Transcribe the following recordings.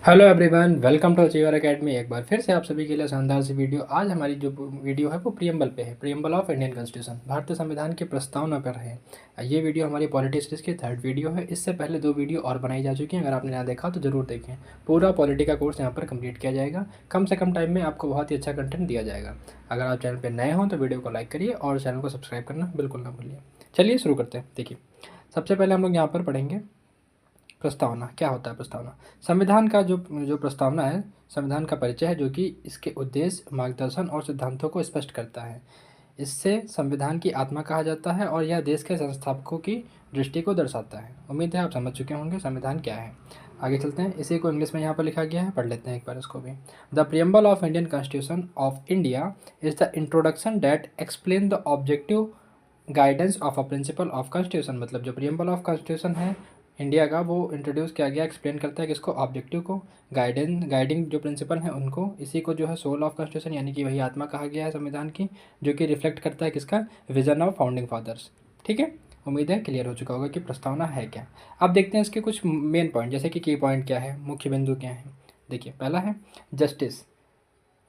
Hello everyone, welcome to Achiever Academy. एक बार फिर से आप सभी के लिए शानदार सी वीडियो। आज हमारी जो वीडियो है वो प्रियम्बल पे है, प्रियम्बल ऑफ इंडियन कॉन्स्टिट्यूशन, भारतीय संविधान की प्रस्तावना पर है। ये वीडियो हमारी पॉलिटी सीरीज की थर्ड वीडियो है। इससे पहले दो वीडियो और बनाई जा चुकी हैं, अगर आपने ना देखा तो ज़रूर देखें। पूरा पॉलिटी का कोर्स यहाँ पर कंप्लीट किया जाएगा, कम से कम टाइम में आपको बहुत ही अच्छा कंटेंट दिया जाएगा। अगर आप चैनल पर नए हों तो वीडियो को लाइक करिए और चैनल को सब्सक्राइब करना बिल्कुल ना भूलिए। चलिए शुरू करते हैं। देखिए, सबसे पहले हम लोग यहाँ पर पढ़ेंगे प्रस्तावना। क्या होता है प्रस्तावना? संविधान का जो जो प्रस्तावना है, संविधान का परिचय है, जो कि इसके उद्देश्य, मार्गदर्शन और सिद्धांतों को स्पष्ट करता है। इससे संविधान की आत्मा कहा जाता है और यह देश के संस्थापकों की दृष्टि को दर्शाता है। उम्मीद है आप समझ चुके होंगे संविधान क्या है। आगे चलते हैं। इसी को इंग्लिश में यहाँ पर लिखा गया है, पढ़ लेते हैं एक बार इसको भी। The preamble of Indian constitution of India is the introduction that explain the objective guidance of a principle of constitution. मतलब जो प्रियम्बल ऑफ कॉन्स्टिट्यूशन है इंडिया का, वो इंट्रोड्यूस किया गया, एक्सप्लेन करता है किसको? ऑब्जेक्टिव को, गाइडिंग जो प्रिंसिपल हैं उनको। इसी को जो है सोल ऑफ कॉन्स्टिट्यूशन यानी कि वही आत्मा कहा गया है संविधान की, जो कि रिफ्लेक्ट करता है किसका? Vision of founding fathers. ठीक है, उम्मीद है क्लियर हो चुका होगा कि प्रस्तावना है क्या। अब देखते हैं इसके कुछ मेन पॉइंट, जैसे कि की पॉइंट क्या है, मुख्य बिंदु क्या है। देखिए, पहला है जस्टिस।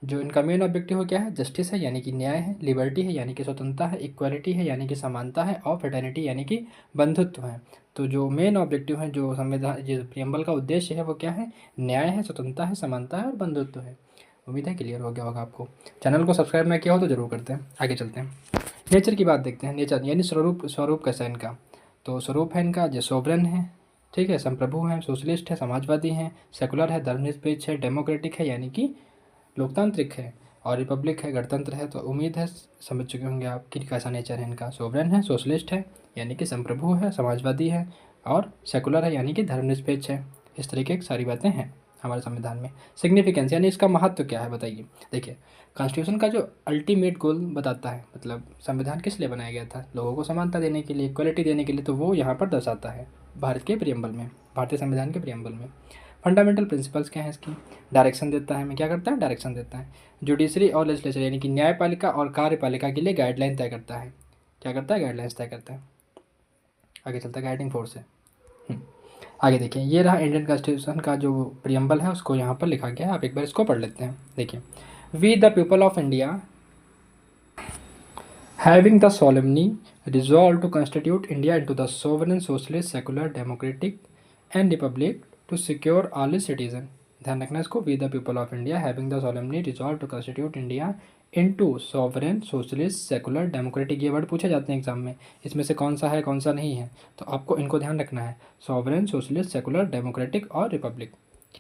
जो इनका मेन ऑब्जेक्टिव क्या है? जस्टिस है यानी कि न्याय है, लिबर्टी है यानी कि स्वतंत्रता है, इक्वालिटी है यानी कि समानता है, और फ्रेटर्निटी यानी कि बंधुत्व है। तो जो मेन ऑब्जेक्टिव है, जो संविधान, जो प्रियम्बल का उद्देश्य है, वो क्या है? न्याय है, स्वतंत्रता है, समानता है और बंधुत्व है। उम्मीद है क्लियर हो गया होगा आपको। चैनल को सब्सक्राइब ना किया हो तो जरूर करते हैं। आगे चलते हैं, नेचर की बात देखते हैं। नेचर यानी स्वरूप, स्वरूप कैसा है इनका? तो स्वरूप है इनका जो सोवरेन है, ठीक है, संप्रभु है, सोशलिस्ट है, समाजवादी है, सेकुलर है, धर्मनिरपेक्ष है, डेमोक्रेटिक है यानी कि लोकतांत्रिक है, और रिपब्लिक है, गणतंत्र है। तो उम्मीद है समझ चुके होंगे आप कि कैसा नेचर है इनका। सोवरेन है, सोशलिस्ट है यानी कि संप्रभु है, समाजवादी है, और सेकुलर है यानी कि धर्मनिरपेक्ष है। इस तरीके की सारी बातें हैं हमारे संविधान में। सिग्निफिकेंस यानी इसका महत्व क्या है, बताइए। देखिए, कॉन्स्टिट्यूशन का जो अल्टीमेट गोल बताता है, मतलब संविधान किस लिए बनाया गया था? लोगों को समानता देने के लिए, इक्वलिटी देने के लिए। तो वो यहाँ पर दर्शाता है भारत के प्रियम्बल में, भारतीय संविधान के प्रियम्बल में। फंडामेंटल प्रिंसिपल्स क्या है इसकी? डायरेक्शन देता है, हमें क्या करता है? डायरेक्शन देता है। जुडिशरी और लेजिस्लेचर यानी कि न्यायपालिका और कार्यपालिका के लिए गाइडलाइन तय करता है। क्या करता है? गाइडलाइंस तय करता है। आगे चलता है, गाइडिंग फोर्स है। आगे देखिए, ये रहा इंडियन कॉन्स्टिट्यूशन का जो प्रियम्बल है, उसको यहाँ पर लिखा गया है। आप एक बार इसको पढ़ लेते हैं। देखिए, we the people of India having the solemnly resolved to constitute India into the sovereign, socialist, secular, democratic and republic to secure all its citizen। ध्यान रखना इसको। We the people of India having the solemnly resolved to constitute India into sovereign, socialist, secular, democratic। ये word पूछे जाते हैं exam में, इसमें से कौन सा है कौन सा नहीं है, तो आपको इनको ध्यान रखना है। सॉवरेन, सोशलिस्ट, सेकुलर, डेमोक्रेटिक और रिपब्लिक।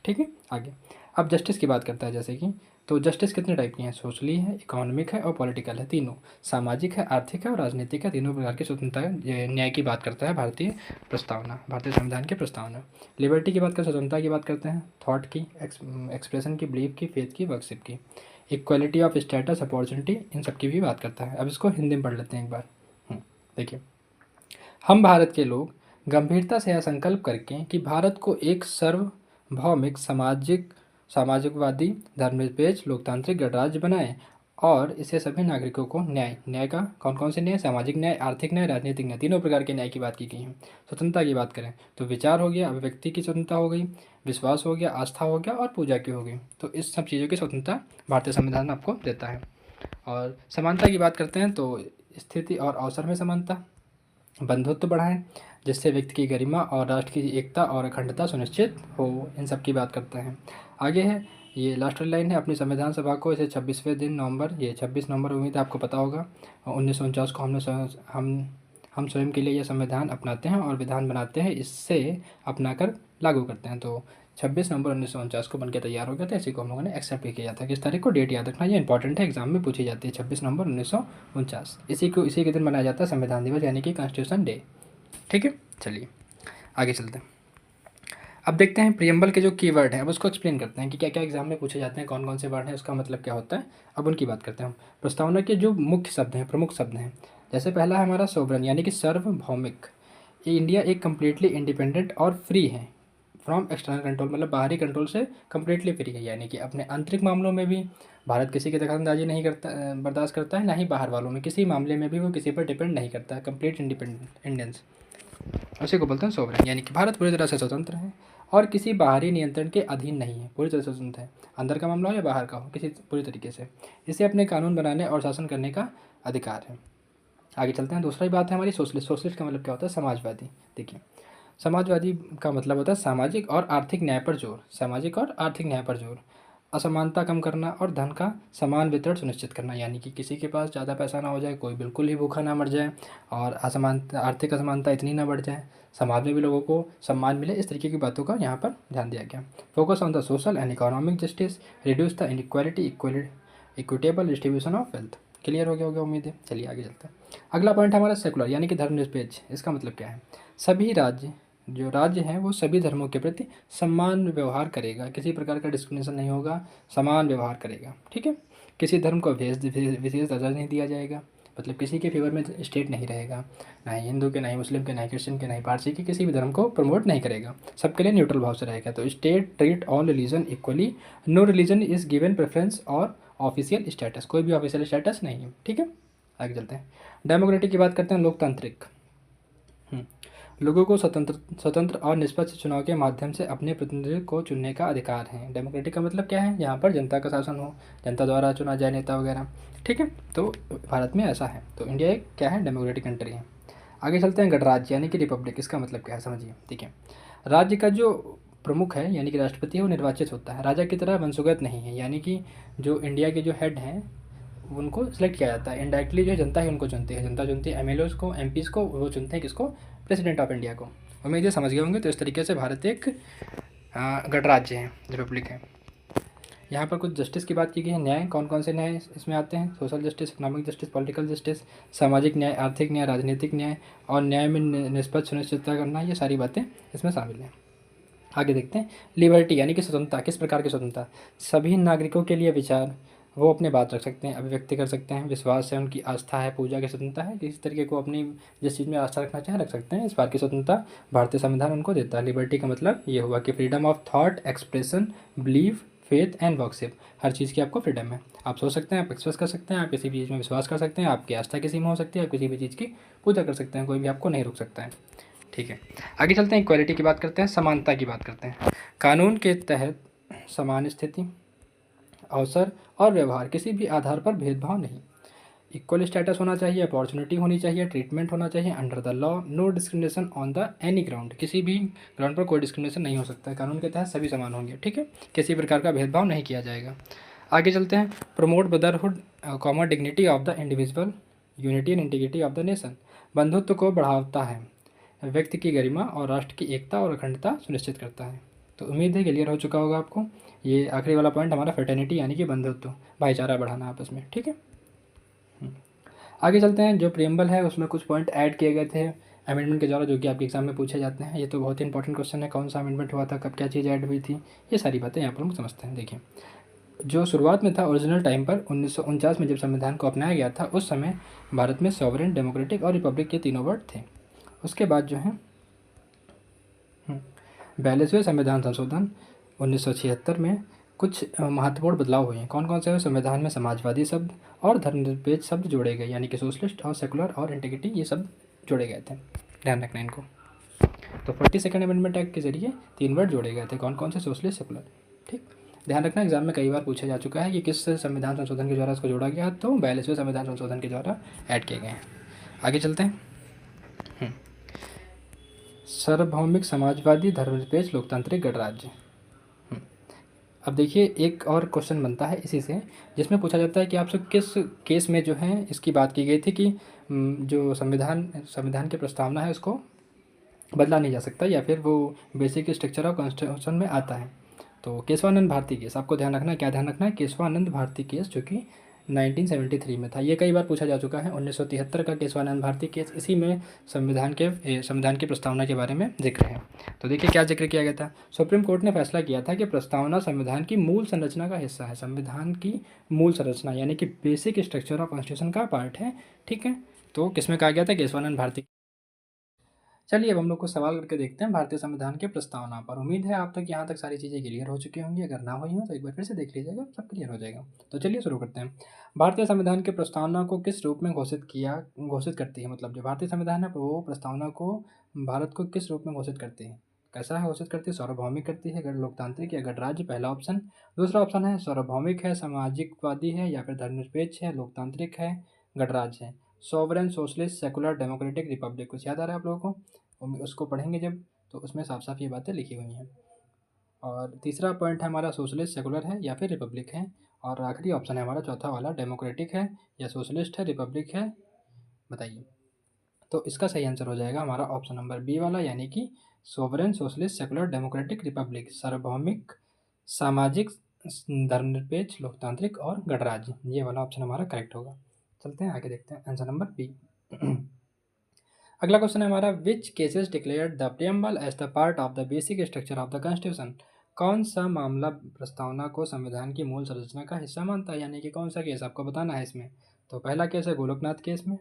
ठीक है, आगे। अब जस्टिस की बात करता है, जैसे कि तो जस्टिस कितने टाइप की हैं? सोशली है, इकोनॉमिक है और पॉलिटिकल है, तीनों। सामाजिक है, आर्थिक है और राजनीतिक है। तीनों प्रकार की स्वतंत्रता न्याय की बात करता है भारतीय प्रस्तावना, भारतीय संविधान की प्रस्तावना। लिबर्टी की बात करते हैं, स्वतंत्रता की बात करते हैं, थॉट की, एक्सप्रेशन की, बिलीफ की, फेथ की, वर्कशिप की। इक्वालिटी ऑफ स्टेटस, अपॉर्चुनिटी, इन सब की भी बात करता है। अब इसको हिंदी में पढ़ लेते हैं एक बार। देखिए, हम भारत के लोग गंभीरता से यह संकल्प करके कि भारत को एक सार्वभौमिक, सामाजिकवादी, धर्मनिरपेक्ष, लोकतांत्रिक गणराज्य बनाएं और इसे सभी नागरिकों को न्याय का कौन कौन से न्याय? सामाजिक न्याय, आर्थिक न्याय, राजनीतिक न्याय, तीनों प्रकार के न्याय की बात की गई है। स्वतंत्रता की बात करें तो विचार हो गया, अभिव्यक्ति की स्वतंत्रता हो गई, विश्वास हो गया, आस्था हो गया और पूजा की हो गई। तो इस सब चीज़ों की स्वतंत्रता भारतीय संविधान आपको देता है। और समानता की बात करते हैं तो स्थिति और अवसर में समानता, बंधुत्व बढ़ाएं जिससे व्यक्ति की गरिमा और राष्ट्र की एकता और अखंडता सुनिश्चित हो, इन सब की बात करते हैं। आगे है, ये लास्ट लाइन है। अपनी संविधान सभा को इसे 26वें दिन नवंबर, ये 26 नवंबर, उम्मीद है आपको पता होगा, 1949 को हम स्वयं के लिए यह संविधान अपनाते हैं और विधान बनाते हैं, इससे अपनाकर लागू करते हैं। तो 26 नवंबर 1949 को बनकर तैयार हो गया था। इसी को हम लोगों ने एक्सेप्ट भी किया था। किस तारीख को? डेट याद रखना, ये इंपॉर्टेंट है, एग्जाम में पूछी जाती है। 26 नवंबर 1949, इसी के दिन मनाया जाता है संविधान दिवस यानी कि कॉन्स्टिट्यूशन डे। ठीक है, चलिए आगे चलते हैं। अब देखते हैं प्रियम्बल के जो कीवर्ड हैं, अब उसको एक्सप्लेन करते हैं कि क्या क्या एग्जाम में पूछे जाते हैं, कौन कौन से वर्ड हैं, उसका मतलब क्या होता है। अब उनकी बात करते हैं हम। प्रस्तावना के जो मुख्य शब्द हैं, प्रमुख शब्द हैं, जैसे पहला है हमारा सोवरन यानी कि सार्वभौमिक। इंडिया एक कम्प्लीटली इंडिपेंडेंट और फ्री है फ्रॉम एक्सटर्नल कंट्रोल, मतलब बाहरी कंट्रोल से कम्प्लीटली फ्री है, यानी कि अपने आंतरिक मामलों में भी भारत किसी की दखलंदाजी नहीं करता, बर्दाश्त करता है, ना ही बाहर वालों में किसी मामले में भी वो किसी पर डिपेंड नहीं करता है। कंप्लीट इंडिपेंडेंस, उसी को बोलते हैं सोवरेन, यानी कि भारत पूरी तरह से स्वतंत्र है और किसी बाहरी नियंत्रण के अधीन नहीं है, पूरी तरह से स्वतंत्र है। अंदर का मामला हो या बाहर का हो, किसी पूरी तरीके से इसे अपने कानून बनाने और शासन करने का अधिकार है। आगे चलते हैं। दूसरी बात है हमारी सोशलिस्ट। सोशलिस्ट का मतलब क्या होता है? समाजवादी। देखिए, समाजवादी का मतलब होता है सामाजिक और आर्थिक न्याय पर जोर। सामाजिक और आर्थिक न्याय पर जोर, असमानता कम करना और धन का समान वितरण सुनिश्चित करना, यानी कि किसी के पास ज़्यादा पैसा ना हो जाए, कोई बिल्कुल ही भूखा ना मर जाए, और असमानता, आर्थिक असमानता इतनी ना बढ़ जाए, समाज में भी लोगों को सम्मान मिले, इस तरीके की बातों का यहाँ पर ध्यान दिया गया। Focus on the social and economic justice, reduce the inequality, equitable distribution of wealth. Clear हो गया होगा उम्मीद है। चलिए आगे चलते हैं। अगला पॉइंट हमारा सेकुलर, यानी कि धर्मनिरपेक्ष। इसका मतलब क्या है? सभी राज्य, जो राज्य हैं वो सभी धर्मों के प्रति समान व्यवहार करेगा, किसी प्रकार का डिस्क्रिमिनेशन नहीं होगा, समान व्यवहार करेगा। ठीक है। किसी धर्म को विशेष दर्जा नहीं दिया जाएगा, मतलब किसी के फेवर में स्टेट नहीं रहेगा, ना ही हिंदू के, ना ही मुस्लिम के, ना ही क्रिश्चियन के, ना ही पारसी के, किसी भी धर्म को प्रमोट नहीं करेगा, सबके लिए न्यूट्रल भाव से रहेगा। तो state treat all religion equally, no religion is given preference और ऑफिशियल स्टेटस, कोई भी ऑफिशियल स्टेटस नहीं है। ठीक है। आगे चलते हैं। डेमोक्रेटिक की बात करते हैं, लोकतांत्रिक। लोगों को स्वतंत्र और निष्पक्ष चुनाव के माध्यम से अपने प्रतिनिधि को चुनने का अधिकार है। डेमोक्रेटिक का मतलब क्या है? यहाँ पर जनता का शासन हो, जनता द्वारा चुना जाए नेता वगैरह। ठीक है। तो भारत में ऐसा है। तो इंडिया एक क्या है? डेमोक्रेटिक कंट्री है। आगे चलते हैं। गणराज्य यानी कि रिपब्लिक। इसका मतलब क्या है समझिए। ठीक है। राज्य का जो प्रमुख है यानी कि राष्ट्रपति है वो निर्वाचित होता है, राजा की तरह वंशगत नहीं है, यानी कि जो इंडिया के जो हेड हैं उनको सिलेक्ट किया जाता है इनडायरेक्टली, जो जनता ही उनको चुनती है। जनता चुनती है एमएलएस को, एमपीज़ को, वो चुनते हैं किसको? प्रेसिडेंट ऑफ इंडिया को। उम्मीद है समझ गए होंगे। तो इस तरीके से भारत एक गणराज्य है, रिपब्लिक है। यहाँ पर कुछ जस्टिस की बात की गई है। न्याय, कौन कौन से न्याय इसमें आते हैं? Social justice, economic justice, political justice, सामाजिक न्याय, आर्थिक न्याय, राजनीतिक न्याय और न्याय में निष्पक्ष सुनिश्चितता करना, ये सारी बातें इसमें शामिल हैं। आगे देखते हैं। लिबर्टी यानी कि स्वतंत्रता। किस प्रकार की स्वतंत्रता? सभी नागरिकों के लिए विचार, वो अपने बात रख सकते हैं, अभिव्यक्ति कर सकते हैं। विश्वास है, उनकी आस्था है, पूजा की स्वतंत्रता है, किसी तरीके को अपनी जिस चीज़ में आस्था रखना चाहें रख सकते हैं। इस बात की स्वतंत्रता भारतीय संविधान उनको देता है। लिबर्टी का मतलब ये हुआ कि freedom of thought, expression, believe, faith and worship, हर चीज़ की आपको फ्रीडम है। आप सोच सकते हैं, आप एक्सप्रेस कर सकते हैं, आप किसी भी चीज़ में विश्वास कर सकते हैं, आपकी आस्था किसी में हो सकती है, आप किसी भी चीज़ की पूजा कर सकते हैं, कोई भी आपको नहीं रोक सकता है। ठीक है। आगे चलते हैं। इक्वालिटी की बात करते हैं, समानता की बात करते हैं। कानून के तहत समान स्थिति, अवसर और व्यवहार, किसी भी आधार पर भेदभाव नहीं। इक्वल स्टेटस होना चाहिए, अपॉर्चुनिटी होनी चाहिए, ट्रीटमेंट होना चाहिए under the law, no discrimination on the any ground, किसी भी ग्राउंड पर कोई डिस्क्रिमिनेशन नहीं हो सकता है। कानून के तहत सभी समान होंगे। ठीक है। किसी प्रकार का भेदभाव नहीं किया जाएगा। आगे चलते हैं। Promote brotherhood, common dignity of the individual, unity and integrity of the nation, बंधुत्व को बढ़ाता है, व्यक्ति की गरिमा और राष्ट्र की एकता और अखंडता सुनिश्चित करता है। तो उम्मीद है क्लियर हो चुका होगा आपको। ये आखिरी वाला पॉइंट हमारा फ्रेटर्निटी यानी कि बंधुत्व, भाईचारा बढ़ाना आपस में। ठीक है। आगे चलते हैं। जो प्रियम्बल है उसमें कुछ पॉइंट ऐड किए गए थे अमेंडमेंट के द्वारा, जो कि आपके एग्जाम में पूछे जाते हैं। ये तो बहुत ही इंपॉर्टेंट क्वेश्चन है, कौन सा अमेंडमेंट हुआ था, कब क्या चीज़ ऐड हुई थी, ये सारी बातें यहाँ पर हम समझते हैं। देखिए, जो शुरुआत में था ओरिजिनल टाइम पर 1949 में जब संविधान को अपनाया गया था, उस समय भारत में सॉवरेन, डेमोक्रेटिक और रिपब्लिक के तीनों वर्ड थे। उसके बाद जो है 42वें संविधान संशोधन 1976 में कुछ महत्वपूर्ण बदलाव हुए हैं। कौन कौन से हुए? संविधान में समाजवादी शब्द और धर्मनिरपेक्ष शब्द जोड़े गए, यानी कि सोशलिस्ट और सेकुलर और इंटीग्रिटी, ये सब जोड़े गए थे। ध्यान रखना इनको। तो 42nd अमेंडमेंट एक्ट के जरिए 3 वर्ड जोड़े गए थे। कौन कौन से? Socialist, secular. ठीक। ध्यान रखना, एग्जाम में कई बार पूछा जा चुका है कि किस संविधान संशोधन के द्वारा इसको जोड़ा गया, तो 42वें संविधान संशोधन के द्वारा ऐड किए गए हैं। आगे चलते हैं। सार्वभौमिक, समाजवादी, धर्मनिरपेक्ष, लोकतांत्रिक, गणराज्य। अब देखिए, एक और क्वेश्चन बनता है इसी से, जिसमें पूछा जाता है कि आपसे किस केस में जो है इसकी बात की गई थी कि जो संविधान की प्रस्तावना है उसको बदला नहीं जा सकता, या फिर वो बेसिक स्ट्रक्चर ऑफ कॉन्स्टिट्यूशन में आता है। तो केशवानंद भारती केस, आपको ध्यान रखना है। क्या ध्यान रखना है? केशवानंद भारती केस, जो कि 1973 में था। ये कई बार पूछा जा चुका है। 1973 का केशवानंद भारती केस, इसी में संविधान की प्रस्तावना के बारे में जिक्र है। तो देखिए क्या जिक्र किया गया था। सुप्रीम कोर्ट ने फैसला किया था कि प्रस्तावना संविधान की मूल संरचना का हिस्सा है। संविधान की मूल संरचना यानी कि बेसिक स्ट्रक्चर ऑफ कॉन्स्टिट्यूशन का पार्ट है। ठीक है। तो किसमें कहा गया था? केशवानंद भारती। चलिए अब हम लोग को सवाल करके देखते हैं भारतीय संविधान के प्रस्तावना पर। उम्मीद है आप तक यहाँ तक सारी चीज़ें क्लियर हो चुकी होंगी, अगर ना हुई हो तो एक बार फिर से देख लीजिएगा, सब क्लियर हो जाएगा। तो चलिए शुरू करते हैं। भारतीय संविधान के प्रस्तावना को किस रूप में घोषित करती है, मतलब जो भारतीय संविधान है वो प्रस्तावना को भारत को किस रूप में घोषित करती है, कैसा है घोषित करती है? सार्वभौमिक करती है, गैर लोकतांत्रिक या गणराज्य, पहला ऑप्शन। दूसरा ऑप्शन है सार्वभौमिक है, सामाजिकवादी है, या फिर धर्मनिरपेक्ष है, लोकतांत्रिक है, गणराज्य है। Sovereign, socialist, secular, democratic, Republic. कुछ याद आ रहा है आप लोगों को? उसको पढ़ेंगे जब तो उसमें साफ साफ ये बातें लिखी हुई हैं। और तीसरा पॉइंट है हमारा सोशलिस्ट, सेकुलर है या फिर रिपब्लिक है। और आखिरी ऑप्शन है हमारा चौथा वाला, डेमोक्रेटिक है या सोशलिस्ट है, रिपब्लिक है, बताइए। तो इसका सही आंसर हो जाएगा हमारा ऑप्शन नंबर बी वाला, यानी कि sovereign, socialist, secular, democratic, Republic, सार्वभौमिक, सामाजिक, धर्मनिरपेक्ष, लोकतांत्रिक और गणराज्य। ये वाला ऑप्शन हमारा करेक्ट होगा। चलते हैं आगे, देखते हैं आंसर नंबर बी। अगला क्वेश्चन है हमारा, which cases declared the preamble as the part of the basic structure of the constitution. कौन सा मामला प्रस्तावना को संविधान की मूल संरचना का हिस्सा मानता है, यानी कि कौन सा केस आपको बताना है इसमें। तो पहला केस है गोलोकनाथ केस में,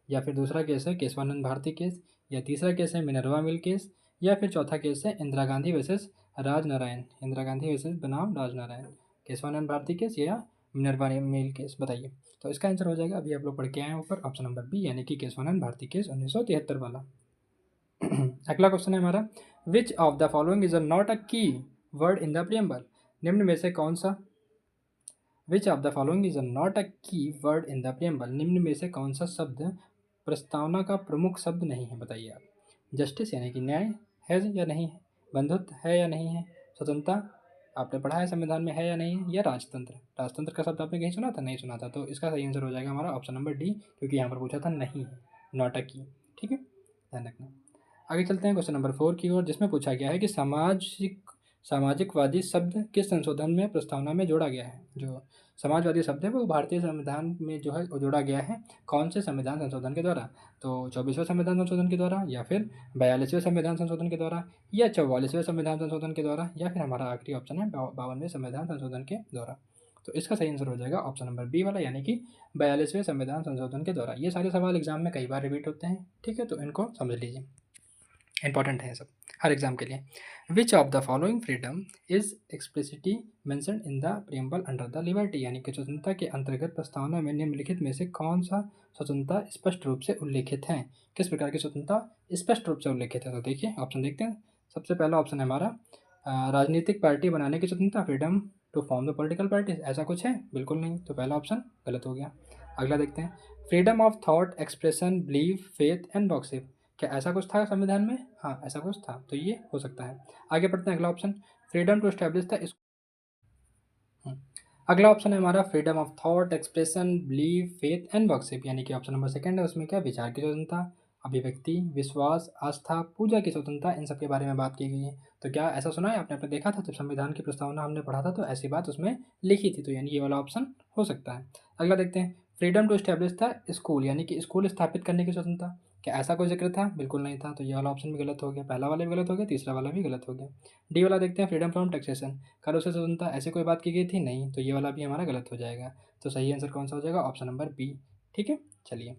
या फिर दूसरा केस है केशवानंद भारती केस, या तीसरा केस है मिनर्वा मिल केस, या फिर चौथा केस है इंदिरा गांधी वर्सेस राजनारायण, इंदिरा गांधी वर्सेस बनाम राजनारायण। केशवानंद भारती केस या मिनर्वा मिल केस, बताइए। तो इसका आंसर हो जाएगा, अभी आप लोग पढ़ के आए हैं ऊपर, ऑप्शन नंबर बी, यानी कि केशवानंद भारती केस 1973 वाला। अगला क्वेश्चन है हमारा, which of the following is not a की वर्ड इन द प्रियम्बल। निम्न में से कौन सा, which of the following is not a की वर्ड इन द प्रियम्बल, निम्न में से कौन सा शब्द प्रस्तावना का प्रमुख शब्द नहीं है, बताइए आप। जस्टिस यानी कि न्याय है या नहीं है, बंधुत्व है या नहीं है, स्वतंत्रता आपने पढ़ा है संविधान में है या नहीं है, या राजतंत्र, राजतंत्र का शब्द आपने कहीं सुना था, नहीं सुना था। तो इसका सही आंसर हो जाएगा हमारा ऑप्शन नंबर डी, क्योंकि यहाँ पर पूछा था नहीं है, नॉट अ की। ठीक है, ध्यान रखना। आगे चलते हैं क्वेश्चन नंबर 4 की ओर, जिसमें पूछा गया है कि सामाजिकवादी शब्द किस संशोधन में प्रस्तावना में जोड़ा गया है। जो समाजवादी शब्द है वो भारतीय संविधान में जो है वो जोड़ा गया है, कौन से संविधान संशोधन के द्वारा। तो 24वें संविधान संशोधन के द्वारा, या फिर 42वें संविधान संशोधन के द्वारा, या 44वें संविधान संशोधन के द्वारा, या फिर हमारा आखिरी ऑप्शन है 52वें संविधान संशोधन के द्वारा। तो इसका सही आंसर हो जाएगा ऑप्शन नंबर बी वाला, यानी कि 42वें संविधान संशोधन के द्वारा। ये सारे सवाल एग्जाम में कई बार रिपीट होते हैं, ठीक है, तो इनको समझ लीजिए, इंपॉर्टेंट है सब हर एग्जाम के लिए। Which of the following freedom is explicitly mentioned in the preamble under the liberty, यानी कि स्वतंत्रता के अंतर्गत प्रस्तावना में निम्नलिखित में से कौन सा स्वतंत्रता स्पष्ट रूप से उल्लेखित है। किस प्रकार की स्वतंत्रता स्पष्ट रूप से उल्लेखित है, तो देखिए ऑप्शन देखते हैं। सबसे पहला ऑप्शन है हमारा राजनीतिक पार्टी बनाने की स्वतंत्रता, freedom to form the political parties, ऐसा कुछ है, बिल्कुल नहीं, तो पहला ऑप्शन गलत हो गया। अगला देखते हैं, freedom of thought, expression, believe, faith and worship, क्या ऐसा कुछ था संविधान में? हाँ, ऐसा कुछ था, तो ये हो सकता है। आगे बढ़ते हैं, अगला option, freedom to establish the. अगला ऑप्शन है हमारा freedom of thought, expression, believe, faith and worship, यानी कि ऑप्शन नंबर सेकंड है, उसमें क्या विचार की स्वतंत्रता, अभिव्यक्ति, विश्वास, आस्था, पूजा की स्वतंत्रता, इन सब के बारे में बात की गई है। तो क्या ऐसा सुना है आपने, अपने देखा था जब संविधान की प्रस्तावना हमने पढ़ा था तो ऐसी बात उसमें लिखी थी, तो यानी ये वाला ऑप्शन हो सकता है। अगला देखते हैं, freedom to establish the school, यानी कि स्कूल स्थापित करने की स्वतंत्रता, क्या ऐसा कोई जिक्र था? बिल्कुल नहीं था, तो ये वाला ऑप्शन भी गलत हो गया, पहला वाला भी गलत हो गया, तीसरा वाला भी गलत हो गया। डी वाला देखते हैं, फ्रीडम फ्रॉम टैक्सेशन, करों से स्वतंत्रता, ऐसी कोई बात की गई थी? नहीं, तो ये वाला भी हमारा गलत हो जाएगा। तो सही आंसर कौन सा हो जाएगा? Option number B. ठीक है, चलिए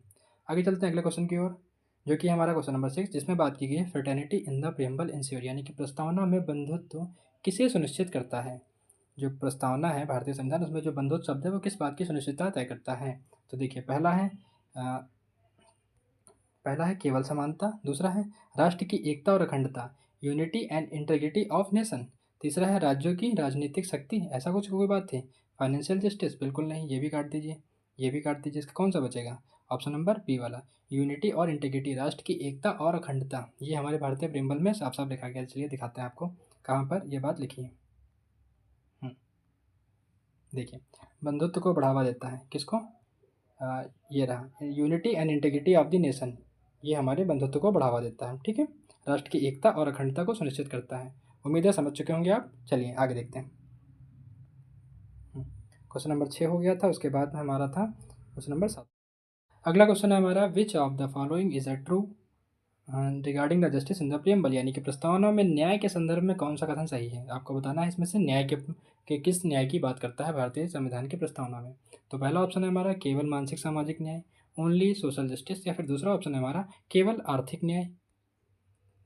आगे चलते हैं अगले क्वेश्चन की ओर, जो कि हमारा क्वेश्चन नंबर 6, जिसमें बात की गई है fraternity in the preamble ensure, यानी कि प्रस्तावना में बंधुत्व किसे सुनिश्चित करता है। जो प्रस्तावना है भारतीय संविधान, उसमें जो बंधुत्व शब्द है वो किस बात की सुनिश्चितता तय करता है। तो देखिए, पहला है केवल समानता, दूसरा है राष्ट्र की एकता और अखंडता, unity and integrity of nation, तीसरा है राज्यों की राजनीतिक शक्ति, ऐसा कुछ कोई बात थी, फाइनेंशियल जस्टिस, बिल्कुल नहीं, ये भी काट दीजिए, ये भी काट दीजिए, इसका कौन सा बचेगा? ऑप्शन नंबर बी वाला, यूनिटी और इंटीग्रिटी, राष्ट्र की एकता और अखंडता, ये हमारे भारतीय प्रियम्बल में साफ साफ लिखा गया। चलिए दिखाते हैं आपको कहाँ पर ये बात लिखी है। देखिए, बंधुत्व को बढ़ावा देता है, किसको? ये रहा, unity and integrity of the nation, ये हमारे बंधुत्व को बढ़ावा देता है। ठीक है, राष्ट्र की एकता और अखंडता को सुनिश्चित करता है। उम्मीद है समझ चुके होंगे आप। चलिए आगे देखते हैं। क्वेश्चन नंबर 6 हो गया था, उसके बाद में हमारा था क्वेश्चन नंबर 7। अगला क्वेश्चन है हमारा, which of the following is a true regarding the justice in the preamble, यानी कि प्रस्तावना में न्याय के संदर्भ में कौन सा कथन सही है। आपको बताना है इसमें से न्याय के किस न्याय की बात करता है भारतीय संविधान की प्रस्तावना में। तो पहला ऑप्शन है हमारा केवल मानसिक सामाजिक न्याय, ओनली सोशल जस्टिस, या फिर दूसरा ऑप्शन है हमारा केवल आर्थिक न्याय।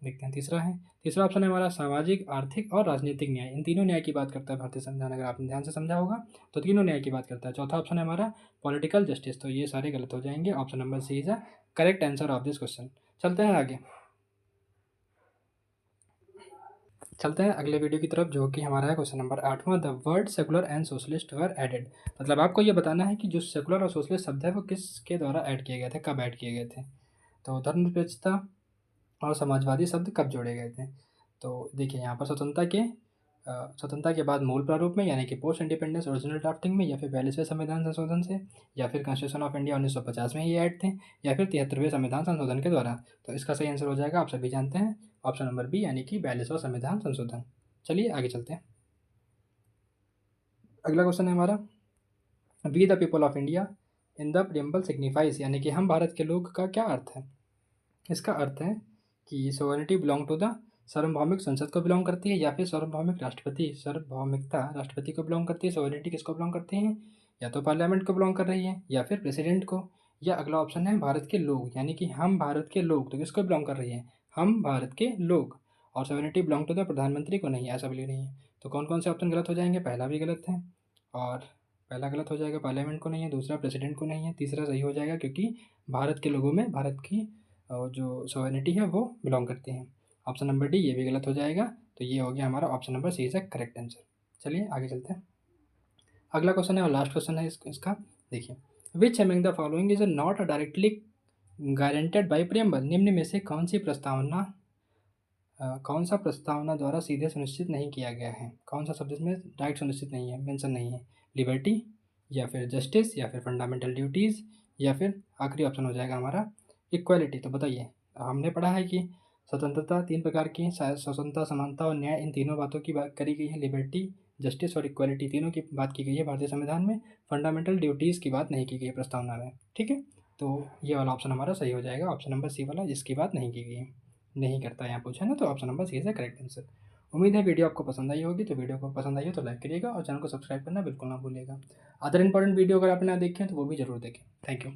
देखते हैं तीसरा ऑप्शन है हमारा सामाजिक, आर्थिक और राजनीतिक न्याय, इन तीनों न्याय की बात करता है भारतीय संविधान, अगर आपने ध्यान से समझा होगा तो तीनों न्याय की बात करता है। चौथा ऑप्शन है हमारा पॉलिटिकल जस्टिस, तो ये सारे गलत हो जाएंगे, option number C is a correct answer of this question. चलते हैं आगे। चलते हैं अगले वीडियो की तरफ, जो कि हमारा है क्वेश्चन नंबर 8वां। The word secular and socialist were added. मतलब आपको ये बताना है कि जो सेकुलर और सोशलिस्ट शब्द है वो किसके द्वारा ऐड किए गए थे, कब ऐड किए गए थे। तो धर्मनिरपेक्षता और समाजवादी शब्द कब जोड़े गए थे। तो देखिए यहाँ पर स्वतंत्रता के बाद मूल प्रारूप में, यानी कि पोस्ट इंडिपेंडेंस ओरिजिनल ड्राफ्टिंग में, या फिर 42वें संविधान संशोधन से, या फिर कॉन्स्टिट्यूशन ऑफ इंडिया 1950 में ही ऐड थे, या फिर 73वें संविधान संशोधन के द्वारा। तो इसका सही आंसर हो जाएगा, आप सभी जानते हैं, ऑप्शन नंबर बी, यानी कि 42वां संविधान संशोधन। चलिए आगे चलते हैं। अगला क्वेश्चन है हमारा, we the people of India in the preamble signifies, यानी कि हम भारत के लोग का क्या अर्थ है। इसका अर्थ है कि सोवरेनिटी बिलोंग टू द, सार्वभौमिक संसद को बिलोंग करती है, या फिर सार्वभौमिक राष्ट्रपति, सार्वभौमिकता राष्ट्रपति को बिलोंग करती है। सोवरेनिटी किसको बिलोंग करती है, या तो पार्लियामेंट को बिलोंग कर रही है, या फिर प्रेसिडेंट को, या अगला ऑप्शन है भारत के लोग, यानी कि हम भारत के लोग। तो किसको बिलोंग कर रही है, हम भारत के लोग। और सोवरेनिटी बिलोंग टू द प्रधानमंत्री को नहीं, ऐसा भी नहीं है। तो कौन कौन से ऑप्शन गलत हो जाएंगे, पहला भी गलत है, और पहला गलत हो जाएगा, पार्लियामेंट को नहीं है, दूसरा प्रेसिडेंट को नहीं है, तीसरा सही हो जाएगा क्योंकि भारत के लोगों में भारत की जो सोवरेनिटी है वो बिलोंग करती है। ऑप्शन नंबर डी ये भी गलत हो जाएगा। तो ये हो गया हमारा option number C is a correct answer. चलिए आगे चलते हैं। अगला क्वेश्चन है और लास्ट क्वेश्चन है इसका। देखिए, which among the following is not directly guaranteed bye preamble. निम्न में से कौन सा प्रस्तावना द्वारा सीधे सुनिश्चित नहीं किया गया है। कौन सा शब्द इसमें डायरेक्ट सुनिश्चित नहीं है, मेंशन नहीं है। लिबर्टी, या फिर जस्टिस, या फिर फंडामेंटल ड्यूटीज़, या फिर आखिरी ऑप्शन हो जाएगा हमारा इक्वालिटी। तो बताइए, हमने पढ़ा है कि स्वतंत्रता 3 प्रकार की, स्वतंत्रता, समानता और न्याय, इन तीनों बातों की बात करी गई है। लिबर्टी, जस्टिस और इक्वालिटी तीनों की बात की गई है भारतीय संविधान में। फंडामेंटल ड्यूटीज़ की बात नहीं की गई है प्रस्तावना में। ठीक है, तो ये वाला ऑप्शन हमारा सही हो जाएगा, ऑप्शन नंबर सी वाला, जिसकी बात नहीं की गई है, नहीं करता यहाँ पूछा ना, तो option number C is the correct answer. उम्मीद है वीडियो आपको पसंद आई होगी। तो वीडियो को पसंद आई हो तो लाइक करिएगा और चैनल को सब्सक्राइब करना बिल्कुल ना भूलिएगा। अदर इंपॉर्टेंट वीडियो अगर आपने ना देखे तो वो भी जरूर देखें। Thank you.